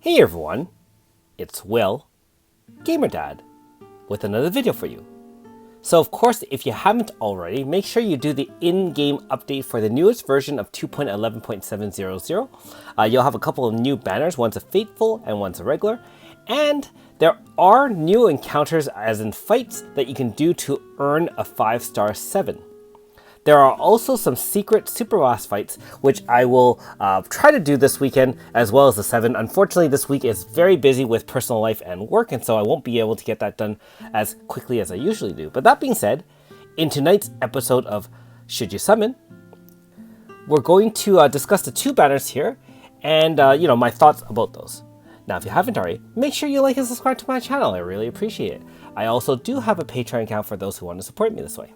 Hey everyone, it's Will, Gamer Dad, with another video for you. So of course, if you haven't already, make sure you do the in-game update for the newest version of 2.11.700. You'll have a couple of new banners, one's a Faithful and one's a regular, and there are new encounters as in fights that you can do to earn a 5-star 7. There are also some secret super boss fights, which I will try to do this weekend, as well as the 7. Unfortunately, this week is very busy with personal life and work, and so I won't be able to get that done as quickly as I usually do. But that being said, in tonight's episode of Should You Summon, we're going to discuss the 2 banners here, and my thoughts about those. Now, if you haven't already, make sure you like and subscribe to my channel. I really appreciate it. I also do have a Patreon account for those who want to support me this way.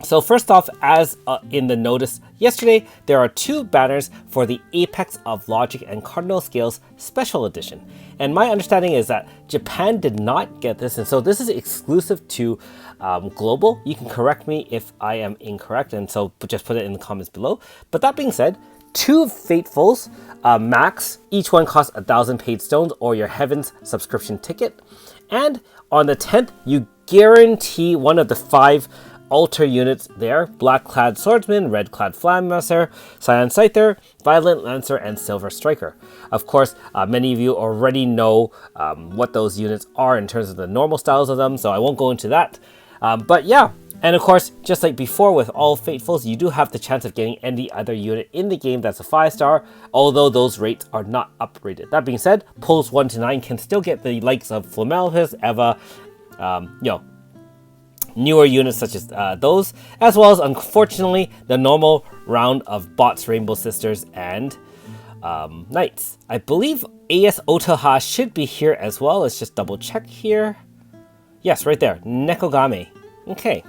So first off, as in the notice yesterday, there are 2 banners for the Apex of Logic and Cardinal Scales Special Edition. And my understanding is that Japan did not get this, and so this is exclusive to global. You can correct me if I am incorrect, and so just put it in the comments below. But that being said, 2 Faithfuls, max, each one costs 1,000 paid stones or your Heavens subscription ticket. And on the 10th, you guarantee one of the 5 altar units there: Black Clad Swordsman, Red Clad Flammaster, Cyan Scyther, Violet Lancer, and Silver Striker. Of course, many of you already know what those units are in terms of the normal styles of them, so I won't go into that. But yeah, and of course, just like before with all Faithfuls, you do have the chance of getting any other unit in the game that's a 5-star, although those rates are not uprated. That being said, pulls 1 to 9 can still get the likes of Flamelpis, Eva, newer units such as those, as well as, unfortunately, the normal round of bots, Rainbow Sisters, and Knights. I believe AS Otoha should be here as well. Let's just double check here. Yes, right there, Nekogame. Okay.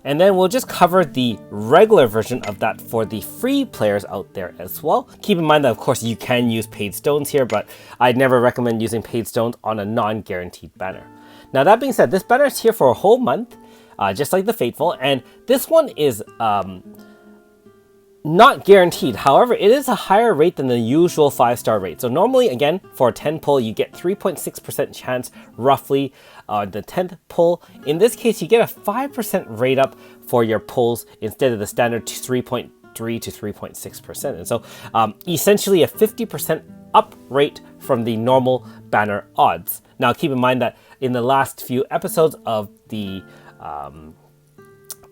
And then we'll just cover the regular version of that for the free players out there as well. Keep in mind that, of course, you can use paid stones here, but I'd never recommend using paid stones on a non-guaranteed banner. Now, that being said, this banner is here for a whole month, just like the Faithful, and this one is not guaranteed. However, it is a higher rate than the usual 5-star rate. So normally, again, for a 10 pull, you get 3.6% chance roughly on the 10th pull. In this case, you get a 5% rate up for your pulls instead of the standard 3.3 to 3.6%. And so essentially a 50% up rate from the normal banner odds. Now, keep in mind that in the last few episodes of the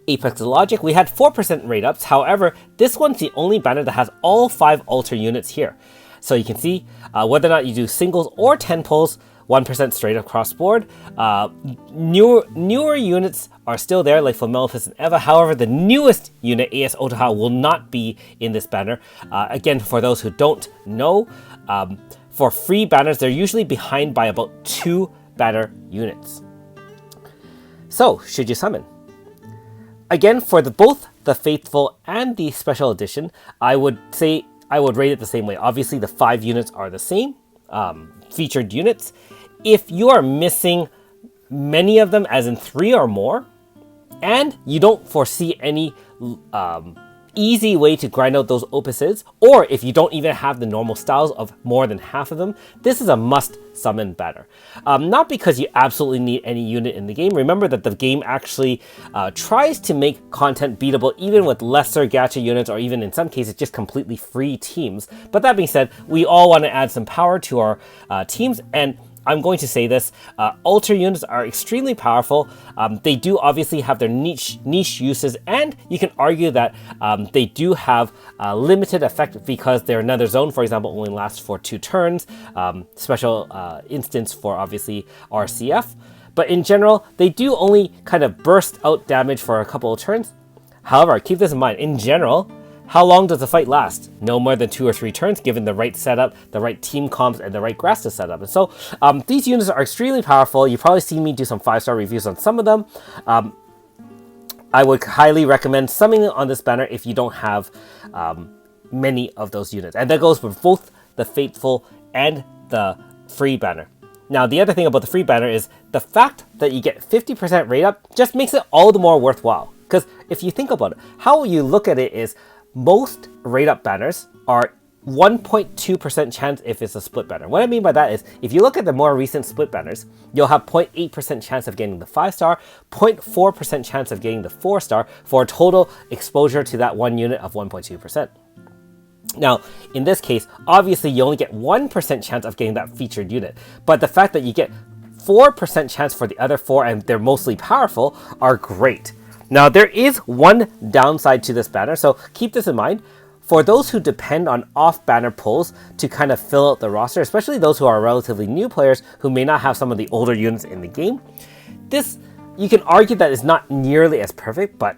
Apex of Logic, we had 4% rate ups. However, this one's the only banner that has all 5 altar units here. So you can see whether or not you do singles or 10 pulls, 1% straight across board. Newer units are still there, like Flamelpis and Eva. However, the newest unit, AS Otoha, will not be in this banner. Again, for those who don't know, for free banners, they're usually behind by about 2 banner units. So, should you summon? Again, for both the Faithful and the Special Edition, I would say I would rate it the same way. Obviously, the 5 units are the same, featured units. If you are missing many of them, as in 3 or more, and you don't foresee any easy way to grind out those opuses, or if you don't even have the normal styles of more than half of them, this is a must summon banner. Not because you absolutely need any unit in the game. Remember that the game actually tries to make content beatable even with lesser gacha units, or even in some cases just completely free teams. But that being said, we all want to add some power to our teams, and I'm going to say this, altar units are extremely powerful. They do obviously have their niche uses, and you can argue that they do have a limited effect because their Nether Zone, for example, only lasts for 2 turns. Special instance for obviously RCF. But in general, they do only kind of burst out damage for a couple of turns. However, keep this in mind, in general, how long does the fight last? No more than 2 or 3 turns, given the right setup, the right team comps, and the right grass to set up. And so these units are extremely powerful. You've probably seen me do some 5-star reviews on some of them. I would highly recommend summoning on this banner if you don't have many of those units. And that goes for both the Faithful and the free banner. Now, the other thing about the free banner is the fact that you get 50% rate up just makes it all the more worthwhile. Because if you think about it, how you look at it is most rate up banners are 1.2% chance if it's a split banner. What I mean by that is, if you look at the more recent split banners, you'll have 0.8% chance of getting the 5-star, 0.4% chance of getting the 4-star, for a total exposure to that one unit of 1.2%. Now, in this case, obviously you only get 1% chance of getting that featured unit, but the fact that you get 4% chance for the other 4 and they're mostly powerful are great. Now, there is one downside to this banner, so keep this in mind. For those who depend on off-banner pulls to kind of fill out the roster, especially those who are relatively new players who may not have some of the older units in the game, this, you can argue that is not nearly as perfect, but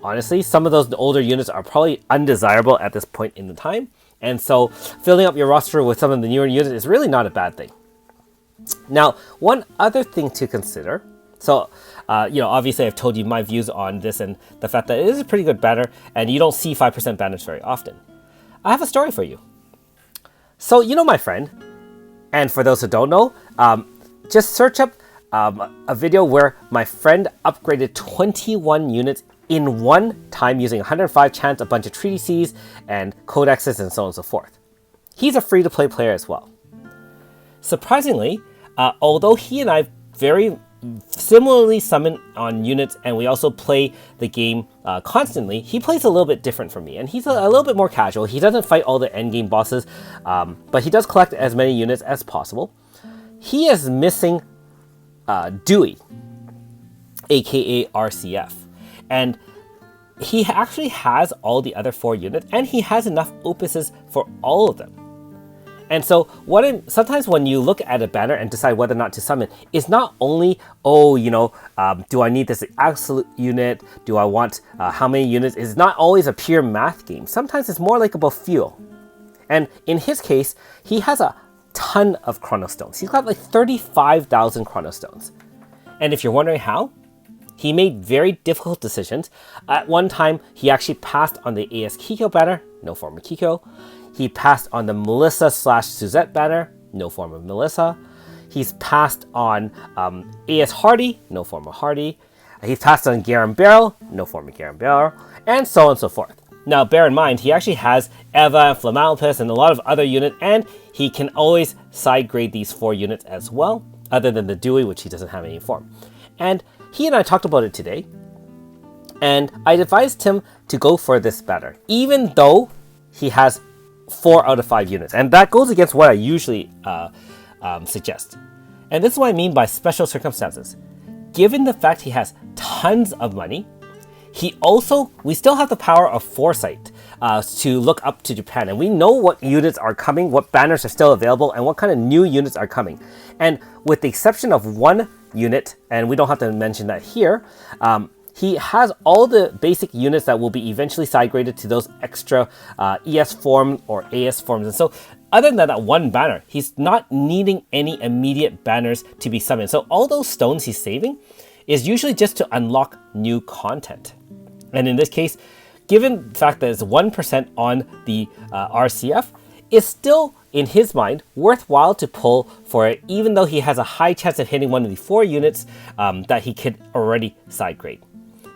honestly, some of those older units are probably undesirable at this point in the time, and so filling up your roster with some of the newer units is really not a bad thing. Now, one other thing to consider, so obviously I've told you my views on this and the fact that it is a pretty good banner and you don't see 5% banners very often. I have a story for you. So, my friend, and for those who don't know, just search up a video where my friend upgraded 21 units in one time using 105 chance, a bunch of treaty Cs and codexes and so on and so forth. He's a free-to-play player as well. Surprisingly, although he and I very similarly summon on units and we also play the game constantly, he plays a little bit different from me, and he's a little bit more casual. He doesn't fight all the endgame bosses, but he does collect as many units as possible. He is missing Dewey, aka RCF, and he actually has all the other 4 units, and he has enough opuses for all of them. And so sometimes when you look at a banner and decide whether or not to summon, it's not only, do I need this absolute unit? Do I want how many units? It's not always a pure math game. Sometimes it's more like about feel. And in his case, he has a ton of chronostones. He's got like 35,000 chronostones. And if you're wondering how, he made very difficult decisions. At one time, he actually passed on the AS Kiko banner, no form of Kiko. He passed on the Melissa/Suzette banner, no form of Melissa. He's passed on AS Hardy, no form of Hardy. He's passed on Garen Barrel, no form of Garen Barrel, and so on and so forth. Now, bear in mind, he actually has Eva and Flamalpus and a lot of other units, and he can always side grade these 4 units as well, other than the Dewey, which he doesn't have any form. And he and I talked about it today, and I advised him to go for this banner, even though he has 4 out of 5 units, and that goes against what I usually suggest. And this is what I mean by special circumstances. Given the fact he has tons of money, we still have the power of foresight to look up to Japan, and we know what units are coming, what banners are still available, and what kind of new units are coming. And with the exception of one unit, and we don't have to mention that here, he has all the basic units that will be eventually side graded to those extra ES forms or AS forms. And so other than that one banner, he's not needing any immediate banners to be summoned. So all those stones he's saving is usually just to unlock new content. And in this case, given the fact that it's 1% on the RCF, it's still, in his mind, worthwhile to pull for it, even though he has a high chance of hitting one of the 4 units that he could already side grade.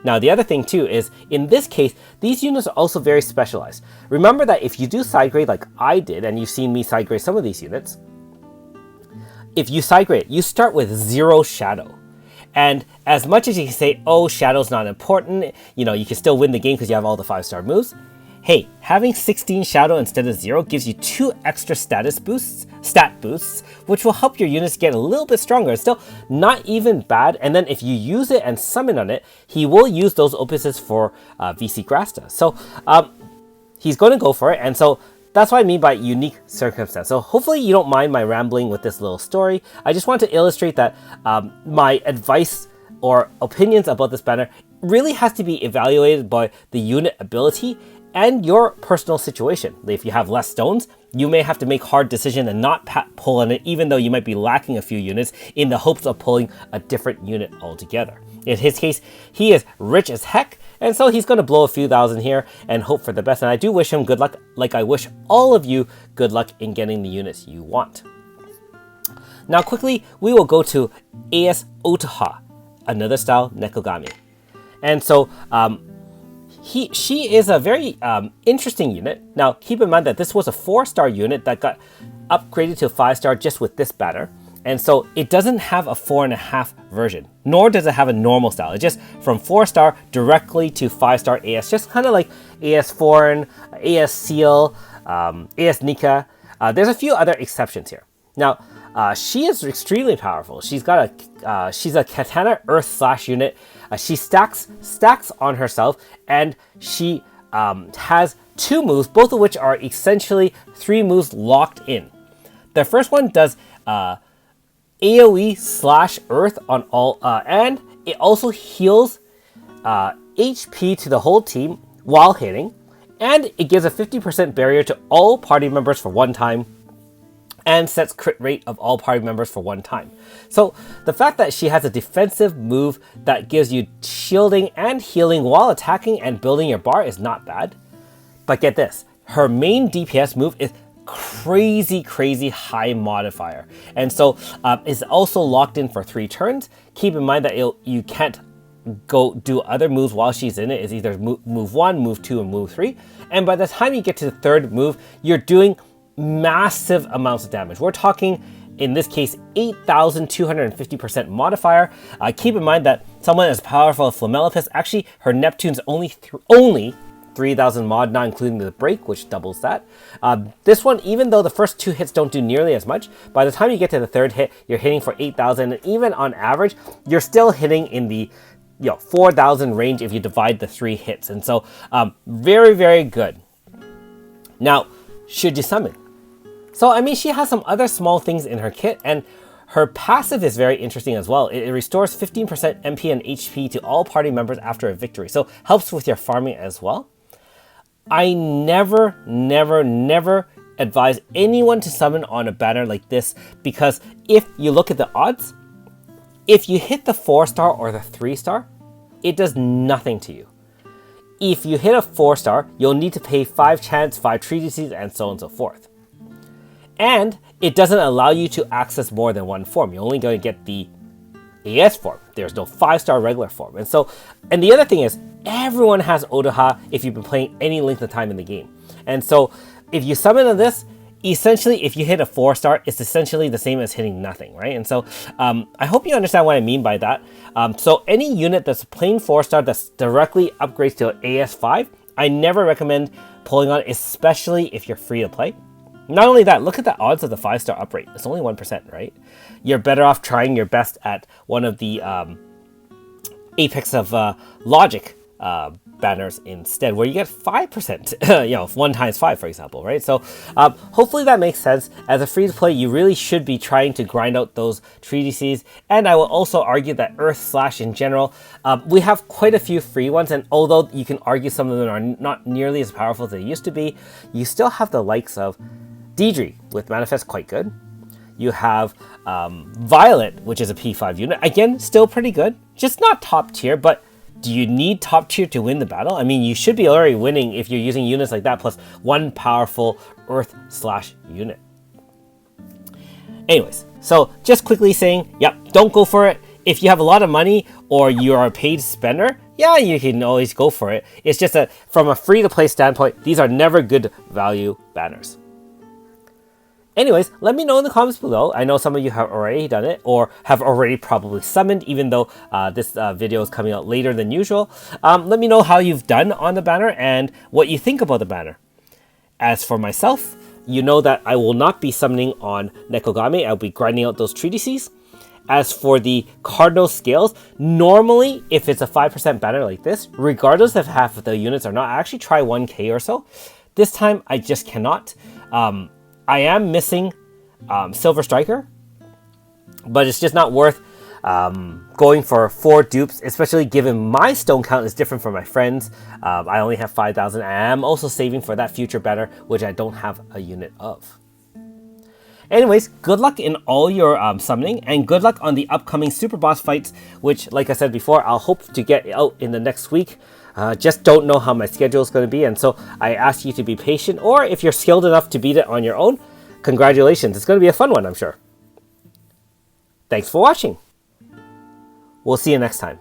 Now, the other thing too is, in this case, these units are also very specialized. Remember that if you do side grade like I did, and you've seen me side grade some of these units, if you side grade, you start with 0 shadow. And as much as you can say, oh, shadow's not important, you can still win the game because you have all the 5-star moves. Hey, having 16 shadow instead of 0 gives you 2 extra stat boosts, which will help your units get a little bit stronger. It's still not even bad. And then if you use it and summon on it, he will use those opuses for VC Grasta. So he's going to go for it. And so that's what I mean by unique circumstance. So hopefully you don't mind my rambling with this little story. I just want to illustrate that my advice or opinions about this banner really has to be evaluated by the unit ability and your personal situation. If you have less stones, you may have to make hard decisions and not pull on it, even though you might be lacking a few units, in the hopes of pulling a different unit altogether. In his case, he is rich as heck, and so he's going to blow a few thousand here and hope for the best. And I do wish him good luck, like I wish all of you good luck in getting the units you want. Now quickly, we will go to AS Otoha, another style Nekogami. And so, she is a very interesting unit. Now, keep in mind that this was a 4-star unit that got upgraded to 5-star just with this banner. And so it doesn't have a 4.5 version, nor does it have a normal style. It's just from 4-star directly to 5-star AS, just kind of like AS Foreign, AS Seal, AS Nika. There's a few other exceptions here. Now, she is extremely powerful. She's a Katana Earth Slash unit. She stacks on herself, and she has 2 moves, both of which are essentially 3 moves locked in. The first one does AoE slash Earth on all, and it also heals HP to the whole team while hitting, and it gives a 50% barrier to all party members for 1 time, and sets crit rate of all party members for 1 time. So the fact that she has a defensive move that gives you shielding and healing while attacking and building your bar is not bad. But get this, her main DPS move is crazy high modifier, and so is also locked in for 3 turns. Keep in mind that you can't go do other moves while she's in it. It's either move 1, move 2, and move 3, and by the time you get to the 3rd move, you're doing massive amounts of damage. We're talking, in this case, 8,250% modifier. Keep in mind that someone as powerful as Flamelopus, actually her Neptune's only 3,000 mod, not including the break, which doubles that. This one, even though the first 2 hits don't do nearly as much, by the time you get to the 3rd hit, you're hitting for 8,000, and even on average, you're still hitting in the 4,000 range if you divide the 3 hits. And so, very good. Now, should you summon? So, I mean, she has some other small things in her kit, and her passive is very interesting as well. It restores 15% MP and HP to all party members after a victory, so helps with your farming as well. I never advise anyone to summon on a banner like this, because if you look at the odds, if you hit the 4-star or the 3-star, it does nothing to you. If you hit a 4-star, you'll need to pay 5 chance, 5 treatises, and so on and so forth. And it doesn't allow you to access more than 1 form. You're only going to get the AS form. There's no 5-star regular form. And so, and the other thing is, everyone has Otoha if you've been playing any length of time in the game. And so, if you summon on this, essentially, if you hit a 4-star, it's essentially the same as hitting nothing, right? And so, I hope you understand what I mean by that. So, any unit that's a plain 4-star that's directly upgrades to AS5, I never recommend pulling on, especially if you're free to play. Not only that, look at the odds of the 5-star uprate. It's only 1%, right? You're better off trying your best at one of the Apex of Logic banners instead, where you get 5%, 1 times 5, for example, right? So hopefully that makes sense. As a free-to-play, you really should be trying to grind out those treatises, and I will also argue that Earth Slash in general, we have quite a few free ones, and although you can argue some of them are not nearly as powerful as they used to be, you still have the likes of Deidre with Manifest, quite good. You have Violet, which is a P5 unit. Again, still pretty good. Just not top tier, but do you need top tier to win the battle? I mean, you should be already winning if you're using units like that, plus 1 powerful Earth Slash unit. Anyways, so just quickly saying, yep, don't go for it. If you have a lot of money or you are a paid spender, yeah, you can always go for it. It's just that from a free-to-play standpoint, these are never good value banners. Anyways, let me know in the comments below. I know some of you have already done it or have already probably summoned, even though this video is coming out later than usual. Let me know how you've done on the banner and what you think about the banner. As for myself, you know that I will not be summoning on Nekogame. I'll be grinding out those treatises. As for the Cardinal scales, normally if it's a 5% banner like this, regardless of half of the units or not, I actually try 1k or so. This time I just cannot. I am missing Silver Striker, but it's just not worth going for 4 dupes, especially given my stone count is different from my friends. I only have 5,000. I am also saving for that future banner, which I don't have a unit of. Anyways, good luck in all your summoning, and good luck on the upcoming Super Boss fights, which, like I said before, I'll hope to get out in the next week. Just don't know how my schedule is going to be, and so I ask you to be patient, or if you're skilled enough to beat it on your own, congratulations. It's going to be a fun one, I'm sure. Thanks for watching. We'll see you next time.